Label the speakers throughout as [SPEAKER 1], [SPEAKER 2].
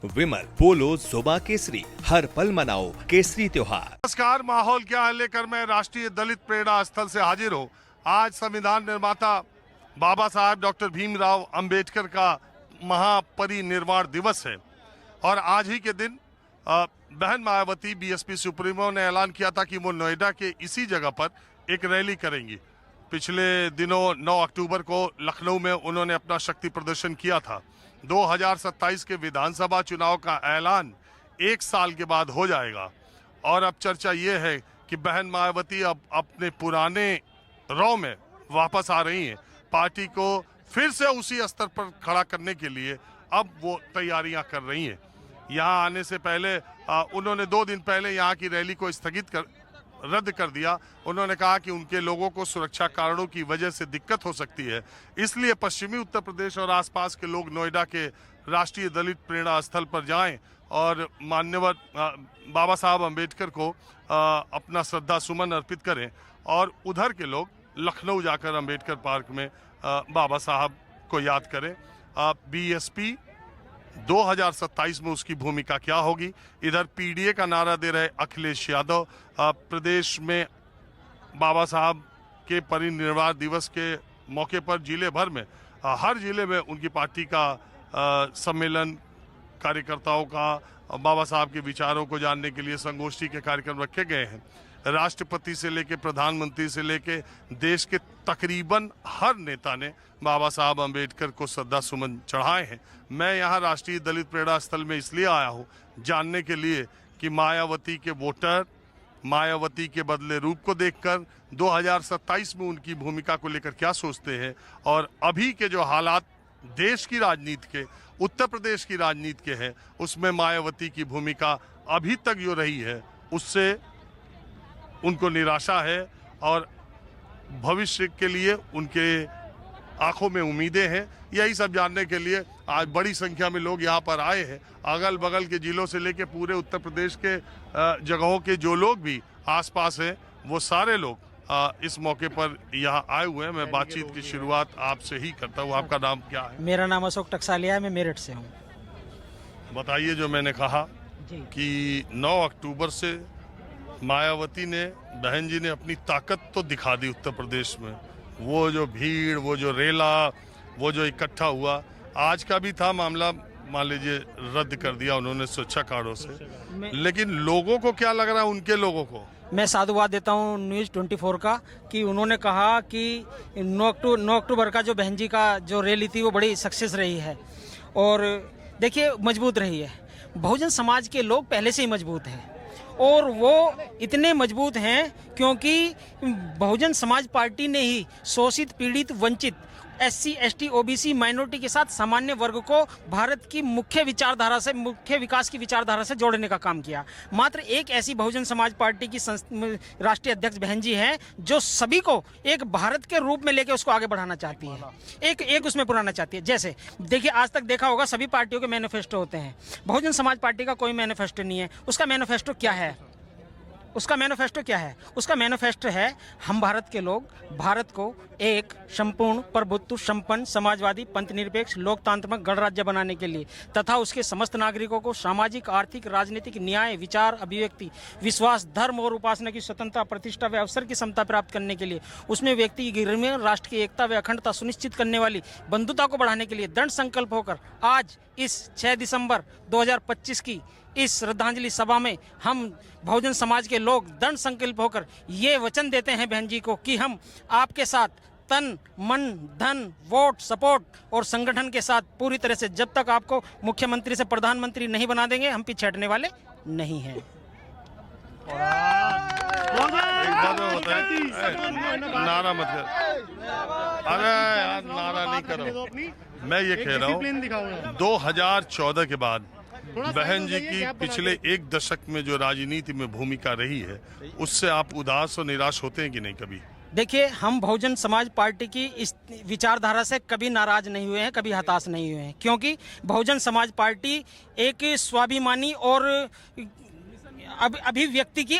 [SPEAKER 1] विमल, पोलो, जोबा केसरी, हर पल मनाओ केसरी त्योहार।
[SPEAKER 2] नमस्कार, माहौल क्या है लेकर मैं राष्ट्रीय दलित प्रेरणा स्थल से हाजिर हूँ। आज संविधान निर्माता बाबा साहब डॉक्टर भीमराव अंबेडकर का महापरिनिर्वाण दिवस है और आज ही के दिन बहन मायावती बीएसपी सुप्रीमो ने ऐलान किया था कि वो नोएडा के इसी जगह पर एक रैली करेंगी। पिछले दिनों 9 अक्टूबर को लखनऊ में उन्होंने अपना शक्ति प्रदर्शन किया था। 2027 के विधानसभा चुनाव का ऐलान 1 साल के बाद हो जाएगा और अब चर्चा ये है कि बहन मायावती अब अपने पुराने रौ में वापस आ रही हैं। पार्टी को फिर से उसी स्तर पर खड़ा करने के लिए अब वो तैयारियां कर रही हैं। यहाँ आने से पहले उन्होंने 2 दिन पहले यहाँ की रैली को रद्द कर दिया। उन्होंने कहा कि उनके लोगों को सुरक्षा कारणों की वजह से दिक्कत हो सकती है, इसलिए पश्चिमी उत्तर प्रदेश और आसपास के लोग नोएडा के राष्ट्रीय दलित प्रेरणा स्थल पर जाएं और मान्यवर बाबा साहब अंबेडकर को अपना श्रद्धा सुमन अर्पित करें और उधर के लोग लखनऊ जाकर अंबेडकर पार्क में बाबा साहब को याद करें। बीएसपी 2027 में उसकी भूमिका क्या होगी। इधर पीडीए का नारा दे रहे अखिलेश यादव प्रदेश में बाबा साहब के परिनिर्वाण दिवस के मौके पर जिले भर में हर जिले में उनकी पार्टी का सम्मेलन, कार्यकर्ताओं का बाबा साहब के विचारों को जानने के लिए संगोष्ठी के कार्यक्रम रखे गए हैं। राष्ट्रपति से लेके प्रधानमंत्री से लेके देश के तकरीबन हर नेता ने बाबा साहब अंबेडकर को श्रद्धा सुमन चढ़ाए हैं। मैं यहाँ राष्ट्रीय दलित प्रेरणा स्थल में इसलिए आया हूँ जानने के लिए कि मायावती के वोटर मायावती के बदले रूप को देखकर 2027 में उनकी भूमिका को लेकर क्या सोचते हैं और अभी के जो हालात देश की राजनीति के, उत्तर प्रदेश की राजनीति के हैं, उसमें मायावती की भूमिका अभी तक जो रही है उससे उनको निराशा है और भविष्य के लिए उनके आंखों में उम्मीदें हैं। यही सब जानने के लिए आज बड़ी संख्या में लोग यहाँ पर आए हैं। अगल बगल के जिलों से लेकर पूरे उत्तर प्रदेश के जगहों के जो लोग भी आसपास हैं वो सारे लोग इस मौके पर यहाँ आए हुए हैं। मैं बातचीत की शुरुआत आपसे ही करता हूँ। आपका नाम क्या है?
[SPEAKER 3] मेरा नाम अशोक टकसालिया है, मैं मेरठ से हूँ।
[SPEAKER 2] बताइए, जो मैंने कहा कि 9 अक्टूबर से मायावती ने, बहन जी ने अपनी ताकत तो दिखा दी उत्तर प्रदेश में। वो जो भीड़, वो जो रेला, वो जो इकट्ठा हुआ, आज का भी था मामला, मान लीजिए रद्द कर दिया उन्होंने सुरक्षा कारणों से, लेकिन लोगों को क्या लग रहा है, उनके लोगों को?
[SPEAKER 3] मैं साधुवाद देता हूँ न्यूज़ 24 का कि उन्होंने कहा कि 9 अक्टूबर का जो बहन जी का जो रैली थी वो बड़ी सक्सेस रही है और देखिए मजबूत रही है। बहुजन समाज के लोग पहले से ही मजबूत हैं और वो इतने मजबूत हैं क्योंकि बहुजन समाज पार्टी ने ही शोषित, पीड़ित, वंचित, एससी, एसटी, ओबीसी, माइनॉरिटी के साथ सामान्य वर्ग को भारत की मुख्य विचारधारा से, मुख्य विकास की विचारधारा से जोड़ने का काम किया। मात्र एक ऐसी बहुजन समाज पार्टी की राष्ट्रीय अध्यक्ष बहन जी हैं जो सभी को एक भारत के रूप में लेके उसको आगे बढ़ाना चाहती है, एक उसमें पुराना चाहती है। जैसे देखिए, आज तक देखा होगा सभी पार्टियों के मैनिफेस्टो होते हैं, बहुजन समाज पार्टी का कोई मैनिफेस्टो नहीं है। उसका मैनिफेस्टो क्या है? उसका मैनिफेस्टो है, हम भारत के लोग भारत को एक संपूर्ण, प्रभुत्व संपन्न, समाजवादी, पंथ निरपेक्ष, लोकतांत्रिक गणराज्य बनाने के लिए तथा उसके समस्त नागरिकों को सामाजिक, आर्थिक, राजनीतिक न्याय, विचार, अभिव्यक्ति, विश्वास, धर्म और उपासना की स्वतंत्रता, प्रतिष्ठा व अवसर की समता प्राप्त करने के लिए, उसमें व्यक्ति की गरिमा, राष्ट्र की एकता व अखंडता सुनिश्चित करने वाली बंधुता को बढ़ाने के लिए दृढ़ संकल्प होकर आज इस 6 दिसंबर 2025 की इस श्रद्धांजलि सभा में हम बहुजन समाज के लोग दृढ़ संकल्प होकर ये वचन देते हैं बहन जी को कि हम आपके साथ तन, मन, धन, वोट, सपोर्ट और संगठन के साथ पूरी तरह से, जब तक आपको मुख्यमंत्री से प्रधानमंत्री नहीं बना देंगे, हम पीछे हटने वाले नहीं हैं।
[SPEAKER 2] नारा मत कर, अरे यार नारा नहीं करो। मैं ये कह रहा हूँ 2014 के बाद बहन जी की पिछले 1 दशक में जो राजनीति में भूमिका रही है, उससे आप उदास और निराश होते हैं कि नहीं कभी?
[SPEAKER 3] देखिए, हम बहुजन समाज पार्टी की इस विचारधारा से कभी नाराज नहीं हुए हैं, कभी हताश नहीं हुए हैं, क्योंकि बहुजन समाज पार्टी एक स्वाभिमानी और अभिव्यक्ति की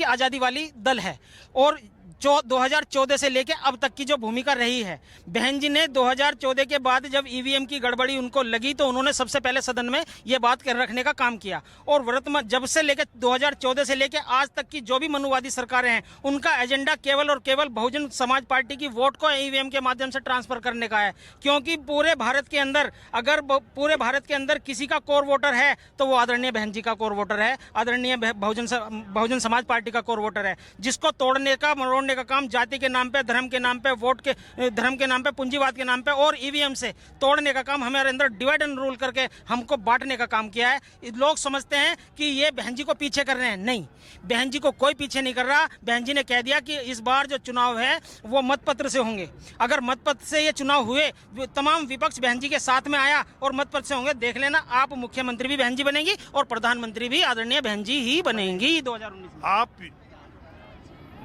[SPEAKER 3] आज़ादी वाली दल है और 2014 से लेके अब तक की जो भूमिका रही है, बहन जी ने 2014 के बाद जब ईवीएम की गड़बड़ी उनको लगी तो उन्होंने सबसे पहले सदन में ये बात कर रखने का काम किया। और वर्तमान जब से लेकर 2014 से लेकर आज तक की जो भी मनुवादी सरकारें हैं, उनका एजेंडा केवल और केवल बहुजन समाज पार्टी की वोट को ईवीएम के माध्यम से ट्रांसफर करने का है। क्योंकि पूरे भारत के अंदर अगर पूरे भारत के अंदर किसी का कोर वोटर है तो वो आदरणीय बहन जी का कोर वोटर है, आदरणीय बहुजन समाज पार्टी का कोर वोटर है। जिसको तोड़ने का मरोड़ने का काम जाति के नाम पे, धर्म के नाम पे, वोट के धर्म के नाम पे, पूंजीवाद के नाम पे और ईवीएम से तोड़ने का काम हमारे अंदर डिवाइड एंड रूल करके हमको बांटने का काम किया है। लोग समझते हैं कि ये बहन जी को पीछे कर रहे हैं, नहीं, बहन जी को कोई पीछे नहीं कर रहा। बहन जी ने कह दिया कि इस बार जो चुनाव है वो मतपत्र से होंगे। अगर मतपत्र से ये चुनाव हुए, तमाम विपक्ष बहन जी के साथ में आया और मतपत्र से होंगे, देख लेना आप मुख्यमंत्री भी बहन जी बनेंगी और प्रधानमंत्री भी आदरणीय बहन जी ही बनेंगी 2019 में।
[SPEAKER 2] आप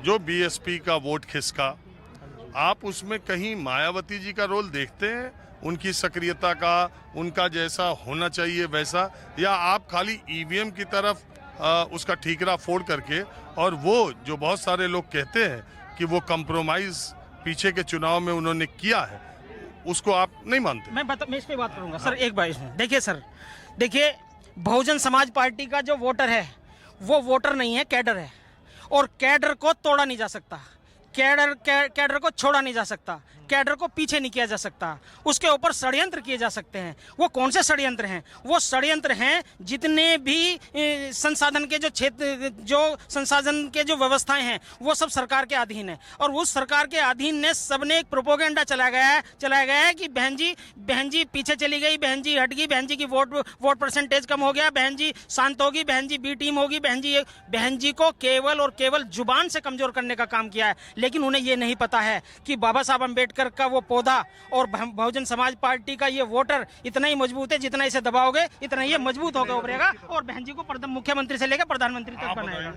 [SPEAKER 2] जो बीएसपी का वोट खिसका, आप उसमें कहीं मायावती जी का रोल देखते हैं, उनकी सक्रियता का, उनका जैसा होना चाहिए वैसा, या आप खाली ईवीएम की तरफ उसका ठीकरा फोड़ करके, और वो जो बहुत सारे लोग कहते हैं कि वो कंप्रोमाइज पीछे के चुनाव में उन्होंने किया है, उसको आप नहीं मानते?
[SPEAKER 3] मैं इस पे बात करूंगा सर, एक बार इसमें देखिए सर, देखिए बहुजन समाज पार्टी का जो वोटर है वो वोटर नहीं है, कैडर है। और कैडर को तोड़ा नहीं जा सकता, कैडर को छोड़ा नहीं जा सकता, कैडर को पीछे नहीं किया जा सकता। उसके ऊपर षड्यंत्र किए जा सकते हैं। वो कौन से षड्यंत्र हैं? वो षड्यंत्र हैं जितने भी संसाधन के जो क्षेत्र, जो संसाधन के जो व्यवस्थाएं हैं, वो सब सरकार के अधीन है। और उस सरकार के अधीन ने सबने एक प्रोपोगेंडा चलाया गया है कि बहन जी पीछे चली गई, बहन जी हट गई, बहन जी की वोट परसेंटेज कम हो गया, बहन जी शांत होगी, बहन जी बी टीम होगी, बहन जी को केवल और केवल जुबान से कमजोर करने का काम किया है। लेकिन उन्हें यह नहीं पता है कि बाबा साहब अम्बेडकर का वो पौधा और बहुजन समाज पार्टी का ये वोटर इतना ही मजबूत है, जितना इसे दबाओगे इतना ये मजबूत होकर उभरेगा और बहन जी को मुख्यमंत्री से लेकर प्रधानमंत्री तक बनाएगा।